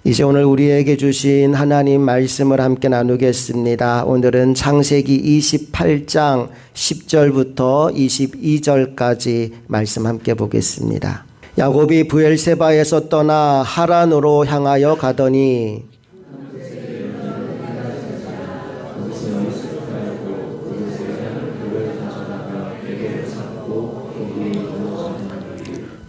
이제 오늘 우리에게 주신 하나님 말씀을 함께 나누겠습니다. 오늘은 창세기 28장 10절부터 22절까지 말씀 함께 보겠습니다. 야곱이 브엘세바에서 떠나 하란으로 향하여 가더니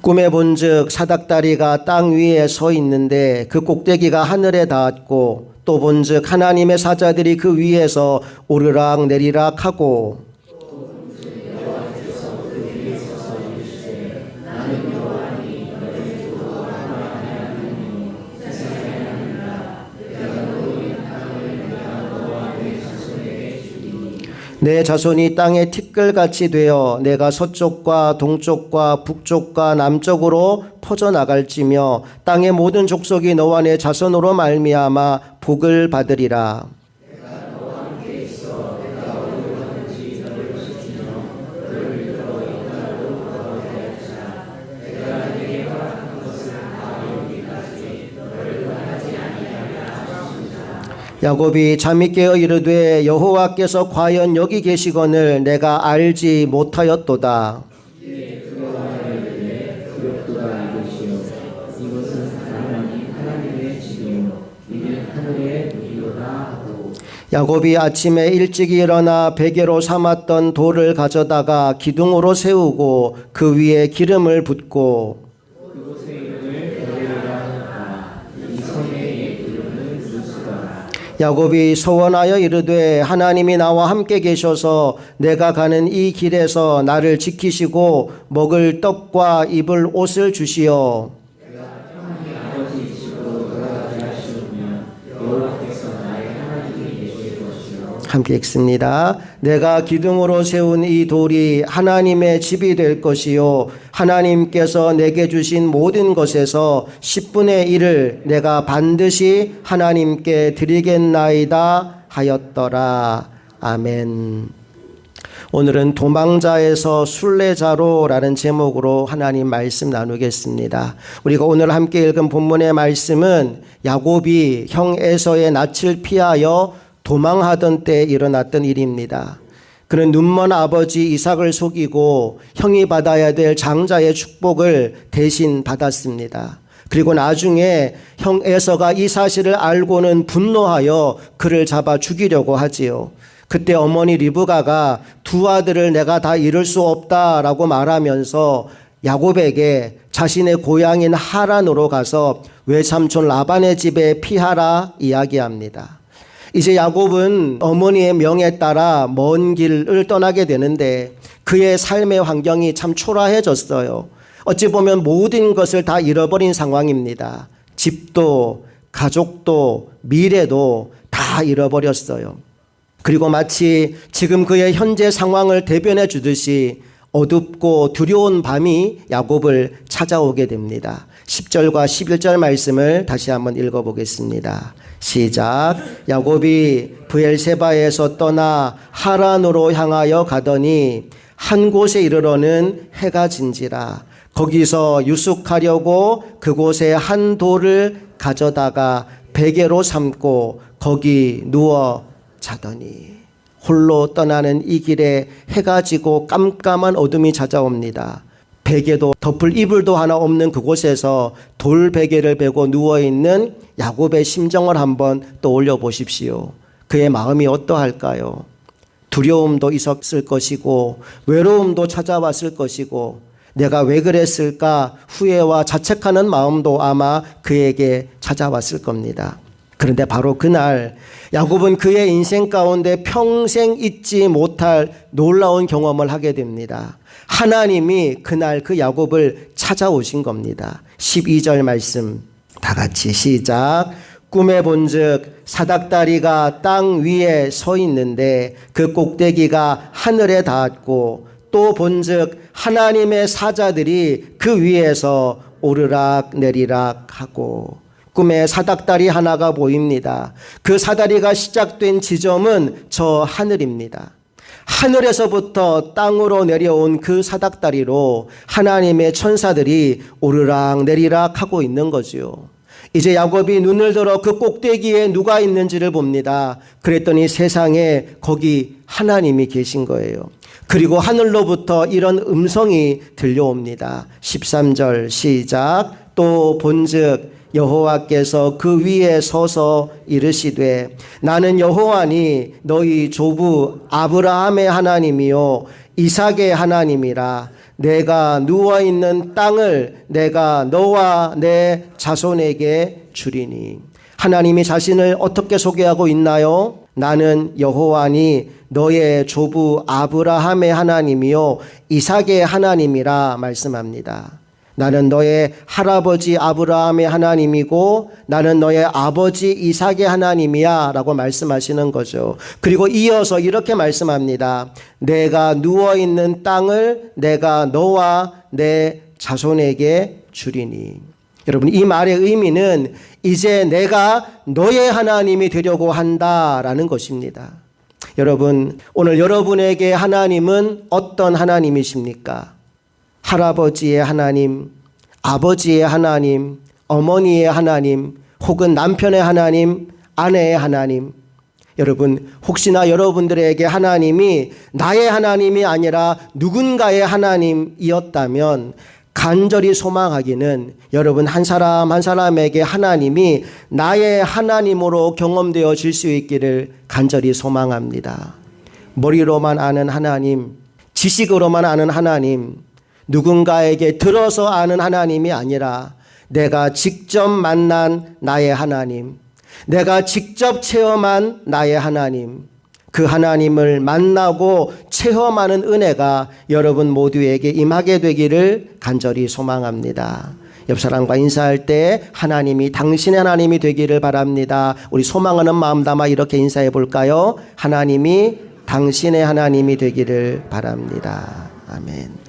꿈에 본즉 사닥다리가 땅 위에 서 있는데 그 꼭대기가 하늘에 닿았고 또 본즉 하나님의 사자들이 그 위에서 오르락 내리락 하고 내 자손이 땅의 티끌같이 되어 내가 서쪽과 동쪽과 북쪽과 남쪽으로 퍼져나갈지며 땅의 모든 족속이 너와 내 자손으로 말미암아 복을 받으리라. 야곱이 잠이 깨어 이르되 여호와께서 과연 여기 계시거늘 내가 알지 못하였도다. 야곱이 아침에 일찍 일어나 베개로 삼았던 돌을 가져다가 기둥으로 세우고 그 위에 기름을 붓고 야곱이 소원하여 이르되 하나님이 나와 함께 계셔서 내가 가는 이 길에서 나를 지키시고 먹을 떡과 입을 옷을 주시어 함께 읽습니다. 내가 기둥으로 세운 이 돌이 하나님의 집이 될 것이요 하나님께서 내게 주신 모든 것에서 10분의 1을 내가 반드시 하나님께 드리겠나이다 하였더라. 아멘. 오늘은 도망자에서 순례자로라는 제목으로 하나님 말씀 나누겠습니다. 우리가 오늘 함께 읽은 본문의 말씀은 야곱이 형 에서의 낯을 피하여 도망하던 때에 일어났던 일입니다. 그는 눈먼 아버지 이삭을 속이고 형이 받아야 될 장자의 축복을 대신 받았습니다. 그리고 나중에 형 에서가 이 사실을 알고는 분노하여 그를 잡아 죽이려고 하지요. 그때 어머니 리브가가 두 아들을 내가 다 잃을 수 없다라고 말하면서 야곱에게 자신의 고향인 하란으로 가서 외삼촌 라반의 집에 피하라 이야기합니다. 이제 야곱은 어머니의 명에 따라 먼 길을 떠나게 되는데 그의 삶의 환경이 참 초라해졌어요. 어찌 보면 모든 것을 다 잃어버린 상황입니다. 집도 가족도 미래도 다 잃어버렸어요. 그리고 마치 지금 그의 현재 상황을 대변해 주듯이 어둡고 두려운 밤이 야곱을 찾아오게 됩니다. 10절과 11절 말씀을 다시 한번 읽어보겠습니다. 시작. 야곱이 브엘세바에서 떠나 하란으로 향하여 가더니 한 곳에 이르러는 해가 진지라. 거기서 유숙하려고 그곳에 한 돌을 가져다가 베개로 삼고 거기 누워 자더니 홀로 떠나는 이 길에 해가 지고 깜깜한 어둠이 찾아옵니다. 베개도 덮을 이불도 하나 없는 그곳에서 돌 베개를 베고 누워있는 야곱의 심정을 한번 떠올려 보십시오. 그의 마음이 어떠할까요? 두려움도 있었을 것이고 외로움도 찾아왔을 것이고 내가 왜 그랬을까 후회와 자책하는 마음도 아마 그에게 찾아왔을 겁니다. 그런데 바로 그날 야곱은 그의 인생 가운데 평생 잊지 못할 놀라운 경험을 하게 됩니다. 하나님이 그날 그 야곱을 찾아오신 겁니다. 12절 말씀 다 같이 시작. 꿈에 본즉 사닥다리가 땅 위에 서 있는데 그 꼭대기가 하늘에 닿았고 또 본즉 하나님의 사자들이 그 위에서 오르락 내리락 하고 꿈에 사닥다리 하나가 보입니다. 그 사다리가 시작된 지점은 저 하늘입니다. 하늘에서부터 땅으로 내려온 그 사닥다리로 하나님의 천사들이 오르락 내리락 하고 있는 거죠. 이제 야곱이 눈을 들어 그 꼭대기에 누가 있는지를 봅니다. 그랬더니 세상에 거기 하나님이 계신 거예요. 그리고 하늘로부터 이런 음성이 들려옵니다. 13절 시작. 또 본즉 여호와께서 그 위에 서서 이르시되 나는 여호와니 너희 조부 아브라함의 하나님이요 이삭의 하나님이라. 내가 누워있는 땅을 내가 너와 내 자손에게 주리니. 하나님이 자신을 어떻게 소개하고 있나요? 나는 여호와니 너의 조부 아브라함의 하나님이요 이삭의 하나님이라 말씀합니다. 나는 너의 할아버지 아브라함의 하나님이고 나는 너의 아버지 이삭의 하나님이야 라고 말씀하시는 거죠. 그리고 이어서 이렇게 말씀합니다. 내가 누워있는 땅을 내가 너와 내 자손에게 주리니. 여러분, 이 말의 의미는 이제 내가 너의 하나님이 되려고 한다라는 것입니다. 여러분, 오늘 여러분에게 하나님은 어떤 하나님이십니까? 할아버지의 하나님, 아버지의 하나님, 어머니의 하나님, 혹은 남편의 하나님, 아내의 하나님. 여러분, 혹시나 여러분들에게 하나님이 나의 하나님이 아니라 누군가의 하나님이었다면 간절히 소망하기는 여러분 한 사람 한 사람에게 하나님이 나의 하나님으로 경험되어질 수 있기를 간절히 소망합니다. 머리로만 아는 하나님, 지식으로만 아는 하나님, 누군가에게 들어서 아는 하나님이 아니라 내가 직접 만난 나의 하나님, 내가 직접 체험한 나의 하나님, 그 하나님을 만나고 체험하는 은혜가 여러분 모두에게 임하게 되기를 간절히 소망합니다. 옆 사람과 인사할 때 하나님이 당신의 하나님이 되기를 바랍니다. 우리 소망하는 마음 담아 이렇게 인사해 볼까요? 하나님이 당신의 하나님이 되기를 바랍니다. 아멘.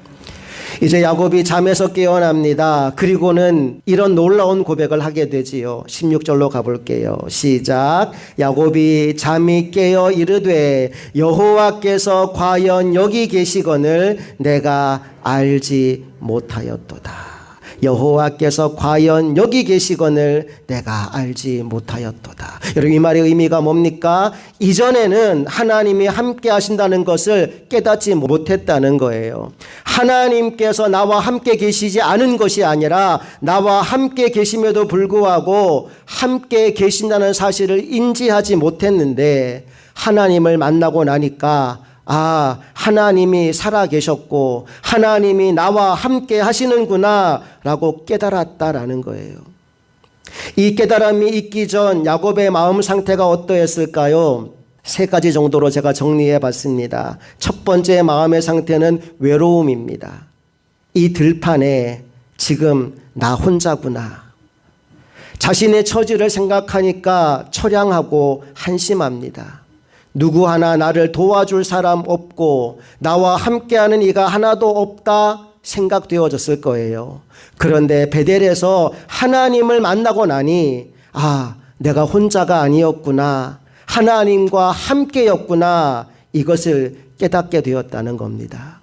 이제 야곱이 잠에서 깨어납니다. 그리고는 이런 놀라운 고백을 하게 되지요. 16절로 가볼게요. 시작. 야곱이 잠이 깨어 이르되 여호와께서 과연 여기 계시거늘 내가 알지 못하였도다. 여호와께서 과연 여기 계시거늘 내가 알지 못하였도다. 여러분, 이 말의 의미가 뭡니까? 이전에는 하나님이 함께 하신다는 것을 깨닫지 못했다는 거예요. 하나님께서 나와 함께 계시지 않은 것이 아니라 나와 함께 계심에도 불구하고 함께 계신다는 사실을 인지하지 못했는데 하나님을 만나고 나니까 하나님이 살아 계셨고 하나님이 나와 함께 하시는구나 라고 깨달았다라는 거예요. 이 깨달음이 있기 전 야곱의 마음 상태가 어떠했을까요? 3가지 정도로 제가 정리해 봤습니다. 첫 번째 마음의 상태는 외로움입니다. 이 들판에 지금 나 혼자구나. 자신의 처지를 생각하니까 처량하고 한심합니다. 누구 하나 나를 도와줄 사람 없고 나와 함께하는 이가 하나도 없다 생각되어졌을 거예요. 그런데 베델에서 하나님을 만나고 나니 내가 혼자가 아니었구나. 하나님과 함께였구나. 이것을 깨닫게 되었다는 겁니다.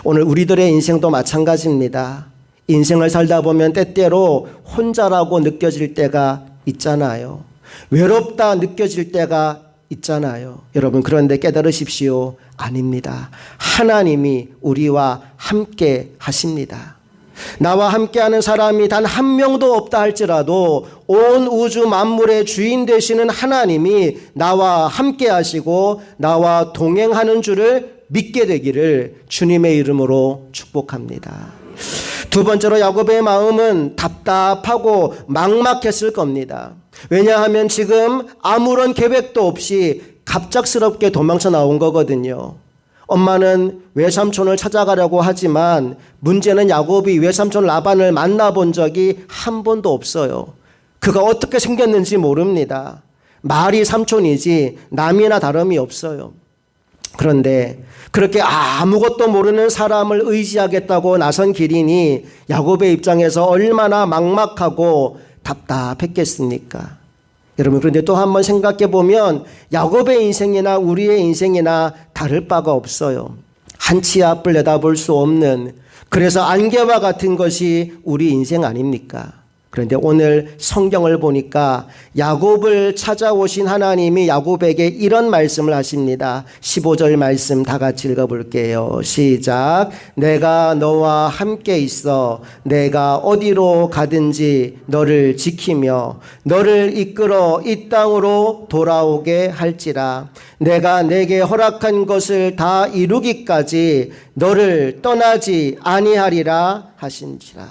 오늘 우리들의 인생도 마찬가지입니다. 인생을 살다 보면 때때로 혼자라고 느껴질 때가 있잖아요. 외롭다 느껴질 때가 있잖아요. 여러분, 그런데 깨달으십시오. 아닙니다. 하나님이 우리와 함께 하십니다. 나와 함께하는 사람이 단 한 명도 없다 할지라도 온 우주 만물의 주인 되시는 하나님이 나와 함께 하시고 나와 동행하는 줄을 믿게 되기를 주님의 이름으로 축복합니다. 두 번째로 야곱의 마음은 답답하고 막막했을 겁니다. 왜냐하면 지금 아무런 계획도 없이 갑작스럽게 도망쳐 나온 거거든요. 엄마는 외삼촌을 찾아가려고 하지만 문제는 야곱이 외삼촌 라반을 만나본 적이 한 번도 없어요. 그가 어떻게 생겼는지 모릅니다. 말이 삼촌이지 남이나 다름이 없어요. 그런데 그렇게 아무것도 모르는 사람을 의지하겠다고 나선 기린이 야곱의 입장에서 얼마나 막막하고 답답했겠습니까? 여러분, 그런데 또 한번 생각해 보면 야곱의 인생이나 우리의 인생이나 다를 바가 없어요. 한치 앞을 내다볼 수 없는, 그래서 안개와 같은 것이 우리 인생 아닙니까? 그런데 오늘 성경을 보니까 야곱을 찾아오신 하나님이 야곱에게 이런 말씀을 하십니다. 15절 말씀 다 같이 읽어볼게요. 시작. 내가 너와 함께 있어 내가 어디로 가든지 너를 지키며 너를 이끌어 이 땅으로 돌아오게 할지라. 내가 내게 허락한 것을 다 이루기까지 너를 떠나지 아니하리라 하신지라.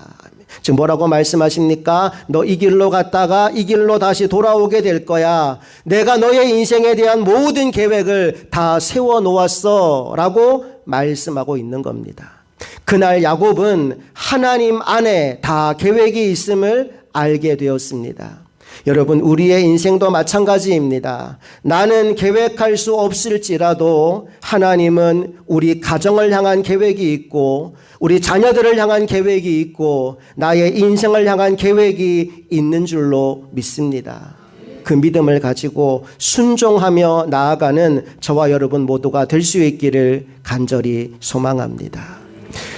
지금 뭐라고 말씀하십니까? 너 이 길로 갔다가 이 길로 다시 돌아오게 될 거야. 내가 너의 인생에 대한 모든 계획을 다 세워놓았어 라고 말씀하고 있는 겁니다. 그날 야곱은 하나님 안에 다 계획이 있음을 알게 되었습니다. 여러분, 우리의 인생도 마찬가지입니다. 나는 계획할 수 없을지라도 하나님은 우리 가정을 향한 계획이 있고 우리 자녀들을 향한 계획이 있고 나의 인생을 향한 계획이 있는 줄로 믿습니다. 그 믿음을 가지고 순종하며 나아가는 저와 여러분 모두가 될 수 있기를 간절히 소망합니다.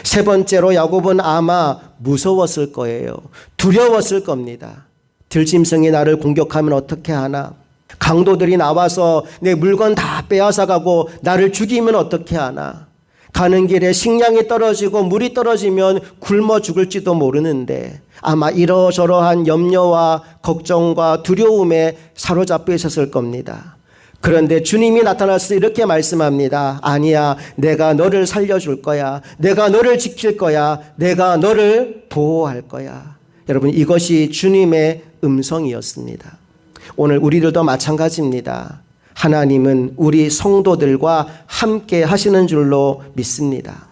세 번째로 야곱은 아마 무서웠을 거예요. 두려웠을 겁니다. 들짐승이 나를 공격하면 어떻게 하나? 강도들이 나와서 내 물건 다 빼앗아가고 나를 죽이면 어떻게 하나? 가는 길에 식량이 떨어지고 물이 떨어지면 굶어 죽을지도 모르는데 아마 이러저러한 염려와 걱정과 두려움에 사로잡혀 있었을 겁니다. 그런데 주님이 나타나서 이렇게 말씀합니다. 아니야, 내가 너를 살려줄 거야. 내가 너를 지킬 거야. 내가 너를 보호할 거야. 여러분, 이것이 주님의 음성이었습니다. 오늘 우리들도 마찬가지입니다. 하나님은 우리 성도들과 함께 하시는 줄로 믿습니다.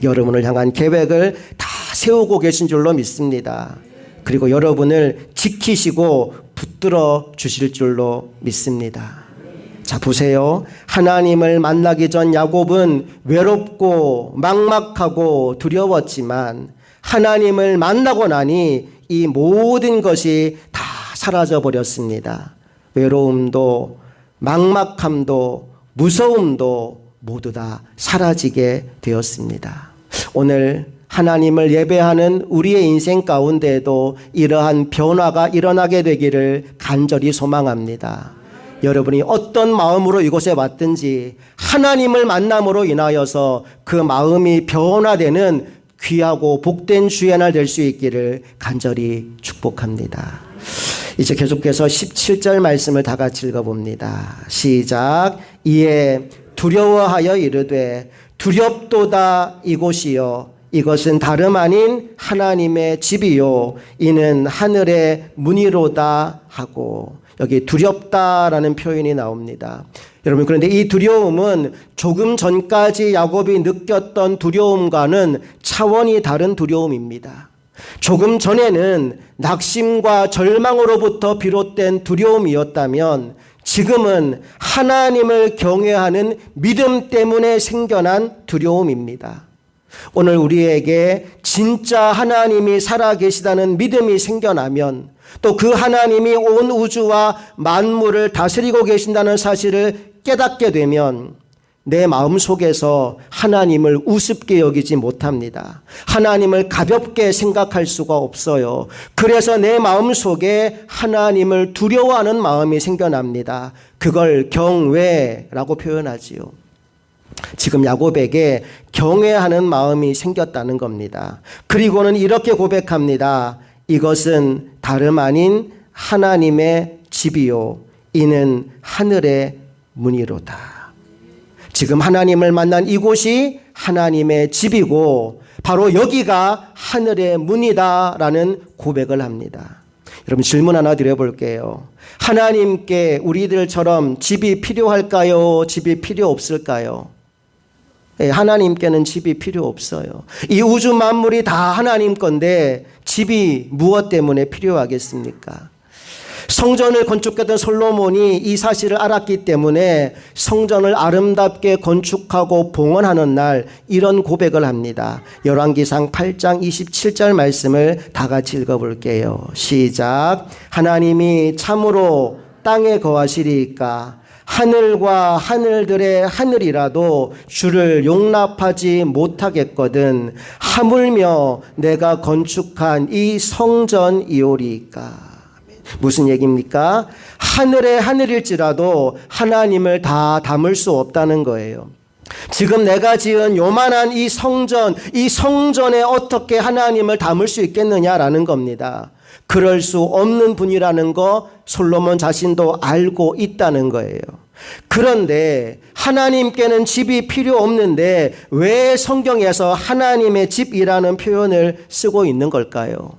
여러분을 향한 계획을 다 세우고 계신 줄로 믿습니다. 그리고 여러분을 지키시고 붙들어 주실 줄로 믿습니다. 자, 보세요. 하나님을 만나기 전 야곱은 외롭고 막막하고 두려웠지만 하나님을 만나고 나니 이 모든 것이 다 사라져 버렸습니다. 외로움도 막막함도 무서움도 모두 다 사라지게 되었습니다. 오늘 하나님을 예배하는 우리의 인생 가운데에도 이러한 변화가 일어나게 되기를 간절히 소망합니다. 여러분이 어떤 마음으로 이곳에 왔든지 하나님을 만남으로 인하여서 그 마음이 변화되는 귀하고 복된 주의 날 될 수 있기를 간절히 축복합니다. 이제 계속해서 17절 말씀을 다 같이 읽어봅니다. 시작. 이에 두려워하여 이르되 두렵도다 이곳이요 이것은 다름 아닌 하나님의 집이요 이는 하늘의 문이로다 하고, 여기 두렵다라는 표현이 나옵니다. 여러분, 그런데 이 두려움은 조금 전까지 야곱이 느꼈던 두려움과는 차원이 다른 두려움입니다. 조금 전에는 낙심과 절망으로부터 비롯된 두려움이었다면 지금은 하나님을 경외하는 믿음 때문에 생겨난 두려움입니다. 오늘 우리에게 진짜 하나님이 살아계시다는 믿음이 생겨나면, 또 그 하나님이 온 우주와 만물을 다스리고 계신다는 사실을 깨닫게 되면 내 마음속에서 하나님을 우습게 여기지 못합니다. 하나님을 가볍게 생각할 수가 없어요. 그래서 내 마음속에 하나님을 두려워하는 마음이 생겨납니다. 그걸 경외라고 표현하지요. 지금 야곱에게 경외하는 마음이 생겼다는 겁니다. 그리고는 이렇게 고백합니다. 이것은 다름 아닌 하나님의 집이요 이는 하늘의 문이로다. 지금 하나님을 만난 이곳이 하나님의 집이고 바로 여기가 하늘의 문이다라는 고백을 합니다. 여러분, 질문 하나 드려볼게요. 하나님께 우리들처럼 집이 필요할까요? 집이 필요 없을까요? 하나님께는 집이 필요 없어요. 이 우주 만물이 다 하나님 건데 집이 무엇 때문에 필요하겠습니까? 성전을 건축했던 솔로몬이 이 사실을 알았기 때문에 성전을 아름답게 건축하고 봉헌하는 날 이런 고백을 합니다. 열왕기상 8장 27절 말씀을 다 같이 읽어볼게요. 시작. 하나님이 참으로 땅에 거하시리이까 하늘과 하늘들의 하늘이라도 주를 용납하지 못하겠거든 하물며 내가 건축한 이 성전이오리이까. 무슨 얘기입니까? 하늘의 하늘일지라도 하나님을 다 담을 수 없다는 거예요. 지금 내가 지은 요만한 이 성전에 어떻게 하나님을 담을 수 있겠느냐라는 겁니다. 그럴 수 없는 분이라는 거 솔로몬 자신도 알고 있다는 거예요. 그런데 하나님께는 집이 필요 없는데 왜 성경에서 하나님의 집이라는 표현을 쓰고 있는 걸까요?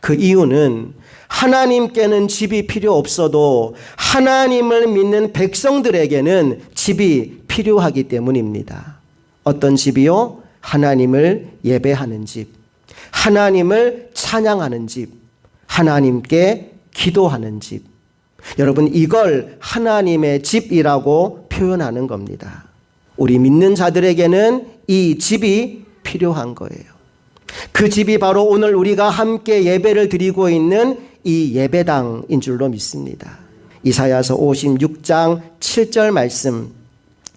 그 이유는 하나님께는 집이 필요 없어도 하나님을 믿는 백성들에게는 집이 필요하기 때문입니다. 어떤 집이요? 하나님을 예배하는 집, 하나님을 찬양하는 집, 하나님께 기도하는 집. 여러분, 이걸 하나님의 집이라고 표현하는 겁니다. 우리 믿는 자들에게는 이 집이 필요한 거예요. 그 집이 바로 오늘 우리가 함께 예배를 드리고 있는 이 예배당인 줄로 믿습니다. 이사야서 56장 7절 말씀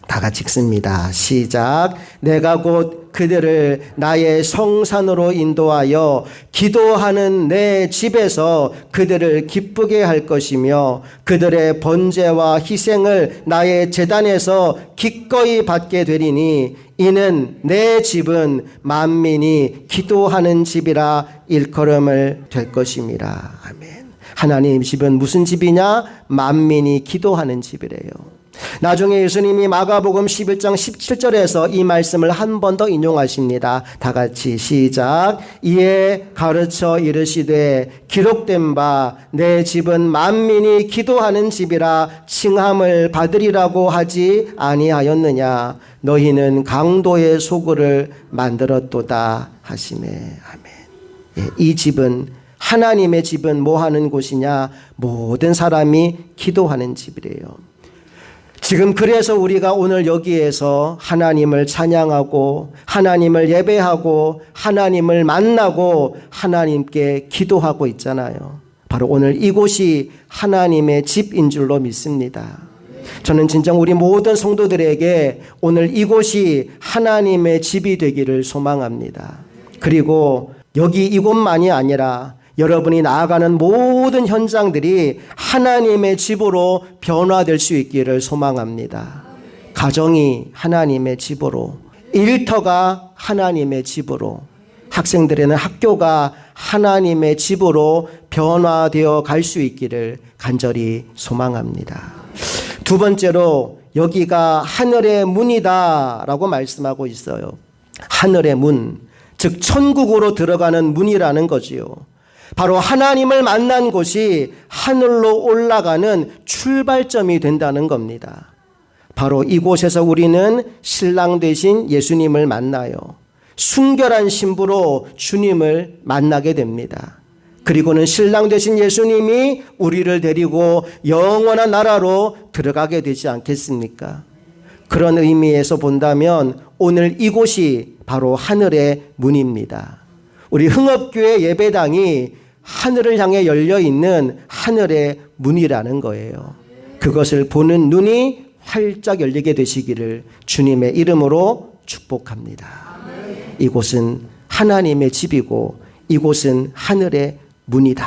다 같이 읽습니다. 시작. 내가 곧 그들을 나의 성산으로 인도하여 기도하는 내 집에서 그들을 기쁘게 할 것이며 그들의 번제와 희생을 나의 제단에서 기꺼이 받게 되리니 이는 내 집은 만민이 기도하는 집이라 일컬음을 될 것임이라. 아멘. 하나님 집은 무슨 집이냐? 만민이 기도하는 집이래요. 나중에 예수님이 마가복음 11장 17절에서 이 말씀을 한 번 더 인용하십니다. 다 같이 시작. 이에 가르쳐 이르시되 기록된 바 내 집은 만민이 기도하는 집이라 칭함을 받으리라고 하지 아니하였느냐. 너희는 강도의 소굴을 만들었도다 하시매. 아멘. 이 집은, 하나님의 집은 뭐 하는 곳이냐? 모든 사람이 기도하는 집이래요. 지금 그래서 우리가 오늘 여기에서 하나님을 찬양하고 하나님을 예배하고 하나님을 만나고 하나님께 기도하고 있잖아요. 바로 오늘 이곳이 하나님의 집인 줄로 믿습니다. 저는 진정 우리 모든 성도들에게 오늘 이곳이 하나님의 집이 되기를 소망합니다. 그리고 여기 이곳만이 아니라 여러분이 나아가는 모든 현장들이 하나님의 집으로 변화될 수 있기를 소망합니다. 가정이 하나님의 집으로, 일터가 하나님의 집으로, 학생들에는 학교가 하나님의 집으로 변화되어 갈 수 있기를 간절히 소망합니다. 두 번째로 여기가 하늘의 문이다 라고 말씀하고 있어요. 하늘의 문, 즉 천국으로 들어가는 문이라는 거지요. 바로 하나님을 만난 곳이 하늘로 올라가는 출발점이 된다는 겁니다. 바로 이곳에서 우리는 신랑 되신 예수님을 만나요. 순결한 신부로 주님을 만나게 됩니다. 그리고는 신랑 되신 예수님이 우리를 데리고 영원한 나라로 들어가게 되지 않겠습니까? 그런 의미에서 본다면 오늘 이곳이 바로 하늘의 문입니다. 우리 흥업교회 예배당이 하늘을 향해 열려있는 하늘의 문이라는 거예요. 그것을 보는 눈이 활짝 열리게 되시기를 주님의 이름으로 축복합니다. 이곳은 하나님의 집이고 이곳은 하늘의 문이다.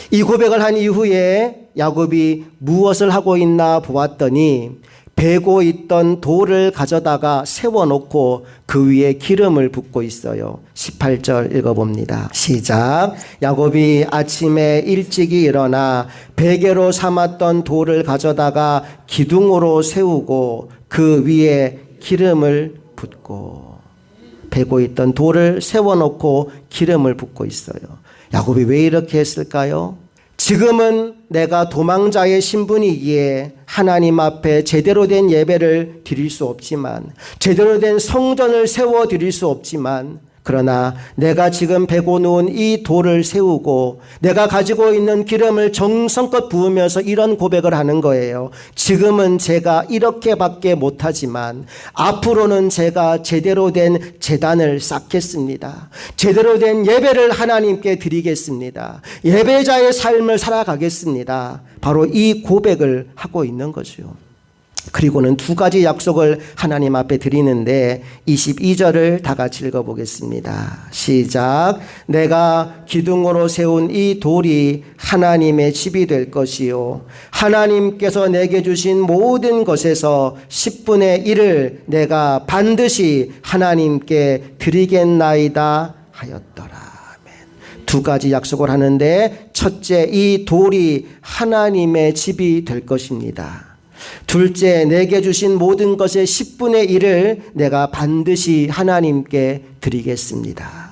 이 고백을 한 이후에 야곱이 무엇을 하고 있나 보았더니 베고 있던 돌을 가져다가 세워놓고 그 위에 기름을 붓고 있어요. 18절 읽어봅니다. 시작. 야곱이 아침에 일찍이 일어나 베개로 삼았던 돌을 가져다가 기둥으로 세우고 그 위에 기름을 붓고, 베고 있던 돌을 세워놓고 기름을 붓고 있어요. 야곱이 왜 이렇게 했을까요? 지금은 내가 도망자의 신분이기에 하나님 앞에 제대로 된 예배를 드릴 수 없지만, 제대로 된 성전을 세워 드릴 수 없지만, 그러나 내가 지금 베고 놓은 이 돌을 세우고 내가 가지고 있는 기름을 정성껏 부으면서 이런 고백을 하는 거예요. 지금은 제가 이렇게밖에 못하지만 앞으로는 제가 제대로 된 제단을 쌓겠습니다. 제대로 된 예배를 하나님께 드리겠습니다. 예배자의 삶을 살아가겠습니다. 바로 이 고백을 하고 있는 거죠. 그리고는 두 가지 약속을 하나님 앞에 드리는데 22절을 다 같이 읽어보겠습니다. 시작. 내가 기둥으로 세운 이 돌이 하나님의 집이 될 것이요 하나님께서 내게 주신 모든 것에서 10분의 1을 내가 반드시 하나님께 드리겠나이다 하였더라. 두 가지 약속을 하는데 첫째, 이 돌이 하나님의 집이 될 것입니다. 둘째, 내게 주신 모든 것의 10분의 1을 내가 반드시 하나님께 드리겠습니다.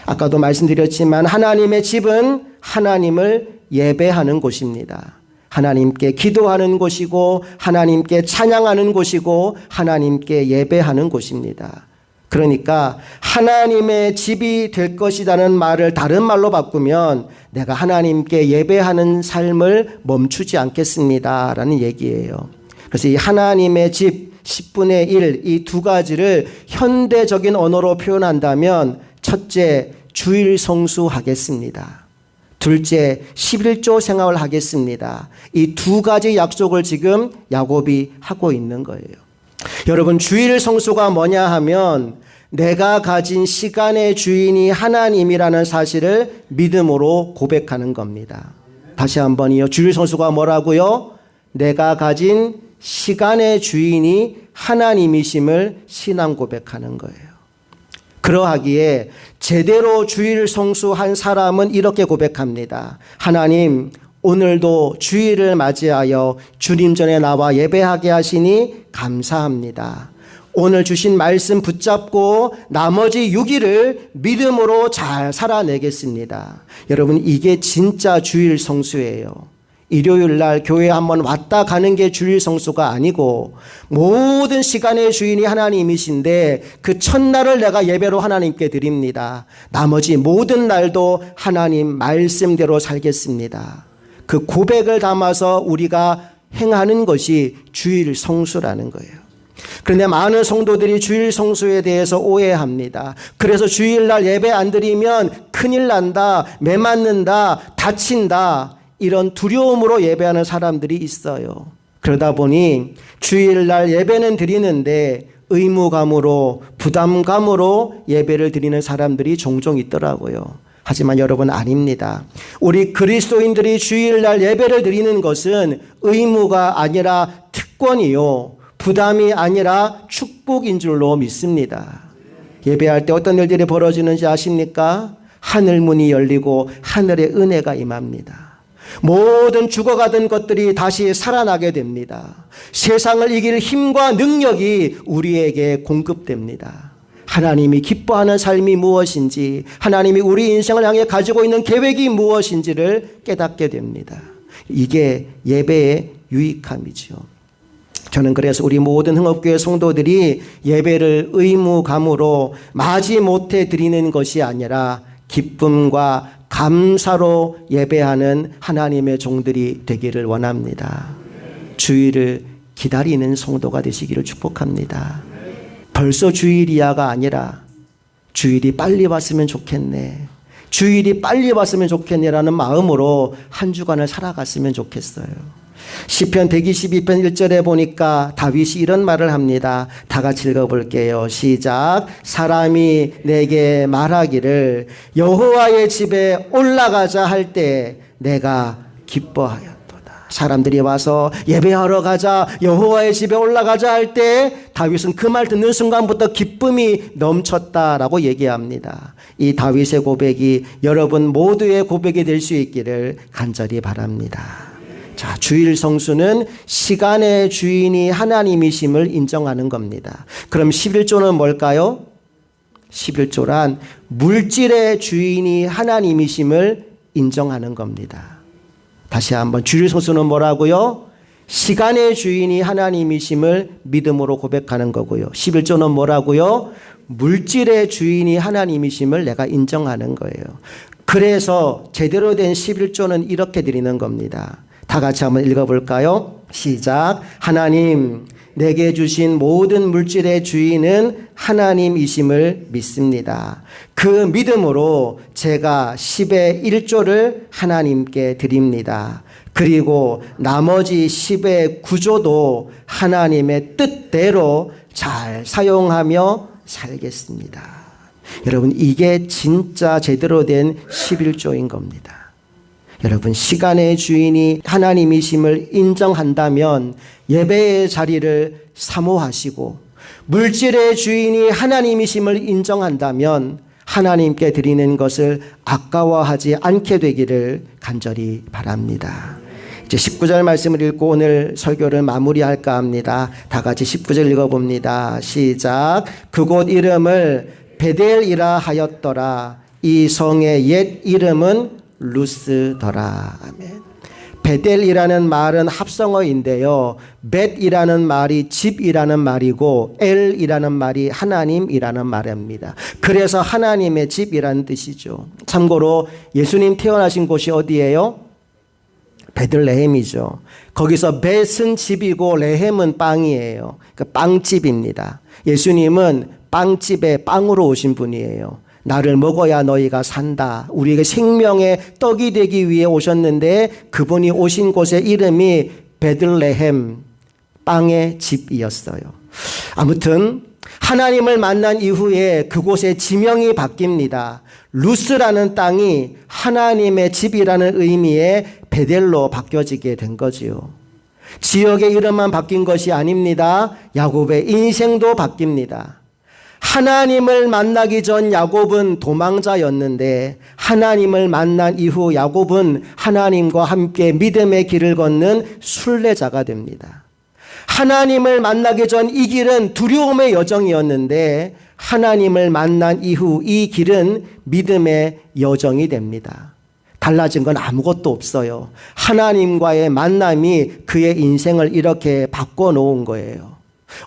아까도 말씀드렸지만 하나님의 집은 하나님을 예배하는 곳입니다. 하나님께 기도하는 곳이고 하나님께 찬양하는 곳이고 하나님께 예배하는 곳입니다. 그러니까 하나님의 집이 될 것이라는 말을 다른 말로 바꾸면 내가 하나님께 예배하는 삶을 멈추지 않겠습니다 라는 얘기예요. 그래서 이 하나님의 집 10분의 1 이 두 가지를 현대적인 언어로 표현한다면 첫째, 주일 성수하겠습니다. 둘째, 11조 생활을 하겠습니다. 이 두 가지 약속을 지금 야곱이 하고 있는 거예요. 여러분, 주일 성수가 뭐냐 하면 내가 가진 시간의 주인이 하나님이라는 사실을 믿음으로 고백하는 겁니다. 다시 한번요. 주일 성수가 뭐라고요? 내가 가진 시간의 주인이 하나님이심을 신앙 고백하는 거예요. 그러하기에 제대로 주일 성수한 사람은 이렇게 고백합니다. 하나님, 오늘도 주일을 맞이하여 주님 전에 나와 예배하게 하시니 감사합니다. 오늘 주신 말씀 붙잡고 나머지 6일을 믿음으로 잘 살아내겠습니다. 여러분, 이게 진짜 주일 성수예요. 일요일 날 교회에 한번 왔다 가는 게 주일 성수가 아니고 모든 시간의 주인이 하나님이신데 그 첫날을 내가 예배로 하나님께 드립니다. 나머지 모든 날도 하나님 말씀대로 살겠습니다. 그 고백을 담아서 우리가 행하는 것이 주일 성수라는 거예요. 그런데 많은 성도들이 주일 성수에 대해서 오해합니다. 그래서 주일날 예배 안 드리면 큰일 난다, 매 맞는다, 다친다, 이런 두려움으로 예배하는 사람들이 있어요. 그러다 보니 주일날 예배는 드리는데 의무감으로, 부담감으로 예배를 드리는 사람들이 종종 있더라고요. 하지만 여러분, 아닙니다. 우리 그리스도인들이 주일날 예배를 드리는 것은 의무가 아니라 특권이요, 부담이 아니라 축복인 줄로 믿습니다. 예배할 때 어떤 일들이 벌어지는지 아십니까? 하늘 문이 열리고 하늘의 은혜가 임합니다. 모든 죽어가던 것들이 다시 살아나게 됩니다. 세상을 이길 힘과 능력이 우리에게 공급됩니다. 하나님이 기뻐하는 삶이 무엇인지, 하나님이 우리 인생을 향해 가지고 있는 계획이 무엇인지를 깨닫게 됩니다. 이게 예배의 유익함이죠. 저는 그래서 우리 모든 흥업교회 성도들이 예배를 의무감으로 마지못해 드리는 것이 아니라 기쁨과 감사로 예배하는 하나님의 종들이 되기를 원합니다. 주일을 기다리는 성도가 되시기를 축복합니다. 벌써 주일이야가 아니라 주일이 빨리 왔으면 좋겠네, 주일이 빨리 왔으면 좋겠네라는 마음으로 한 주간을 살아갔으면 좋겠어요. 시편 122편 1절에 보니까 다윗이 이런 말을 합니다. 다 같이 읽어볼게요. 시작. 사람이 내게 말하기를 여호와의 집에 올라가자 할 때 내가 기뻐하였도다. 사람들이 와서 예배하러 가자, 여호와의 집에 올라가자 할 때 다윗은 그 말 듣는 순간부터 기쁨이 넘쳤다라고 얘기합니다. 이 다윗의 고백이 여러분 모두의 고백이 될 수 있기를 간절히 바랍니다. 자, 주일 성수는 시간의 주인이 하나님이심을 인정하는 겁니다. 그럼 11조는 뭘까요? 11조란 물질의 주인이 하나님이심을 인정하는 겁니다. 다시 한번, 주일 성수는 뭐라고요? 시간의 주인이 하나님이심을 믿음으로 고백하는 거고요. 11조는 뭐라고요? 물질의 주인이 하나님이심을 내가 인정하는 거예요. 그래서 제대로 된 11조는 이렇게 드리는 겁니다. 다 같이 한번 읽어볼까요? 시작. 하나님, 내게 주신 모든 물질의 주인은 하나님이심을 믿습니다. 그 믿음으로 제가 10의 1조를 하나님께 드립니다. 그리고 나머지 10의 9조도 하나님의 뜻대로 잘 사용하며 살겠습니다. 여러분, 이게 진짜 제대로 된 11조인 겁니다. 여러분, 시간의 주인이 하나님이심을 인정한다면 예배의 자리를 사모하시고, 물질의 주인이 하나님이심을 인정한다면 하나님께 드리는 것을 아까워하지 않게 되기를 간절히 바랍니다. 이제 19절 말씀을 읽고 오늘 설교를 마무리할까 합니다. 다 같이 19절 읽어봅니다. 시작. 그곳 이름을 베델이라 하였더라. 이 성의 옛 이름은 루스더라. 아멘. 베델이라는 말은 합성어인데요. 벳이라는 말이 집이라는 말이고 엘이라는 말이 하나님이라는 말입니다. 그래서 하나님의 집이라는 뜻이죠. 참고로 예수님 태어나신 곳이 어디예요? 베들레헴이죠. 거기서 벳은 집이고 레헴은 빵이에요. 그러니까 빵집입니다. 예수님은 빵집에 빵으로 오신 분이에요. 나를 먹어야 너희가 산다. 우리에게 생명의 떡이 되기 위해 오셨는데 그분이 오신 곳의 이름이 베들레헴, 빵의 집이었어요. 아무튼 하나님을 만난 이후에 그곳의 지명이 바뀝니다. 루스라는 땅이 하나님의 집이라는 의미의 베델로 바뀌어지게 된 거지요. 지역의 이름만 바뀐 것이 아닙니다. 야곱의 인생도 바뀝니다. 하나님을 만나기 전 야곱은 도망자였는데 하나님을 만난 이후 야곱은 하나님과 함께 믿음의 길을 걷는 순례자가 됩니다. 하나님을 만나기 전 이 길은 두려움의 여정이었는데 하나님을 만난 이후 이 길은 믿음의 여정이 됩니다. 달라진 건 아무것도 없어요. 하나님과의 만남이 그의 인생을 이렇게 바꿔놓은 거예요.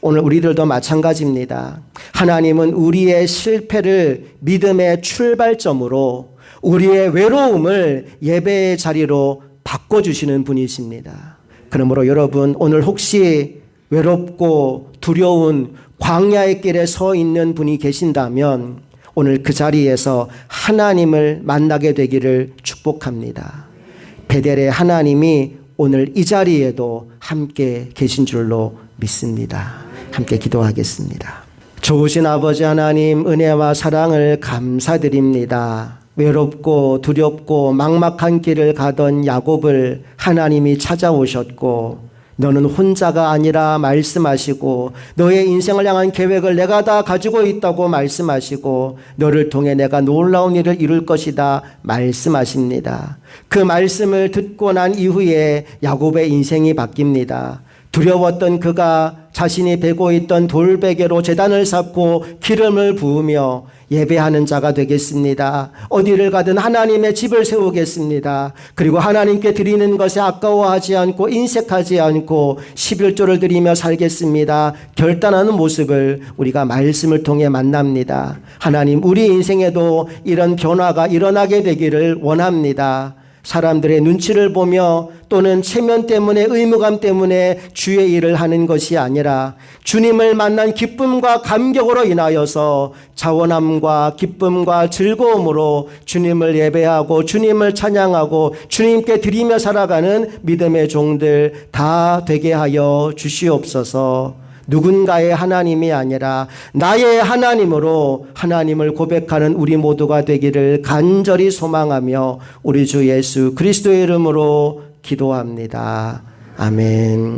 오늘 우리들도 마찬가지입니다. 하나님은 우리의 실패를 믿음의 출발점으로 우리의 외로움을 예배의 자리로 바꿔주시는 분이십니다. 그러므로 여러분, 오늘 혹시 외롭고 두려운 광야의 길에 서 있는 분이 계신다면 오늘 그 자리에서 하나님을 만나게 되기를 축복합니다. 베델의 하나님이 오늘 이 자리에도 함께 계신 줄로 믿습니다. 함께 기도하겠습니다. 좋으신 아버지 하나님, 은혜와 사랑을 감사드립니다. 외롭고 두렵고 막막한 길을 가던 야곱을 하나님이 찾아오셨고 너는 혼자가 아니라 말씀하시고 너의 인생을 향한 계획을 내가 다 가지고 있다고 말씀하시고 너를 통해 내가 놀라운 일을 이룰 것이다 말씀하십니다. 그 말씀을 듣고 난 이후에 야곱의 인생이 바뀝니다. 두려웠던 그가 자신이 베고 있던 돌베개로 제단을 쌓고 기름을 부으며 예배하는 자가 되겠습니다. 어디를 가든 하나님의 집을 세우겠습니다. 그리고 하나님께 드리는 것에 아까워하지 않고 인색하지 않고 11조를 드리며 살겠습니다. 결단하는 모습을 우리가 말씀을 통해 만납니다. 하나님, 우리 인생에도 이런 변화가 일어나게 되기를 원합니다. 사람들의 눈치를 보며 또는 체면 때문에 의무감 때문에 주의 일을 하는 것이 아니라 주님을 만난 기쁨과 감격으로 인하여서 자원함과 기쁨과 즐거움으로 주님을 예배하고 주님을 찬양하고 주님께 드리며 살아가는 믿음의 종들 다 되게 하여 주시옵소서. 누군가의 하나님이 아니라 나의 하나님으로 하나님을 고백하는 우리 모두가 되기를 간절히 소망하며 우리 주 예수 그리스도의 이름으로 기도합니다. 아멘.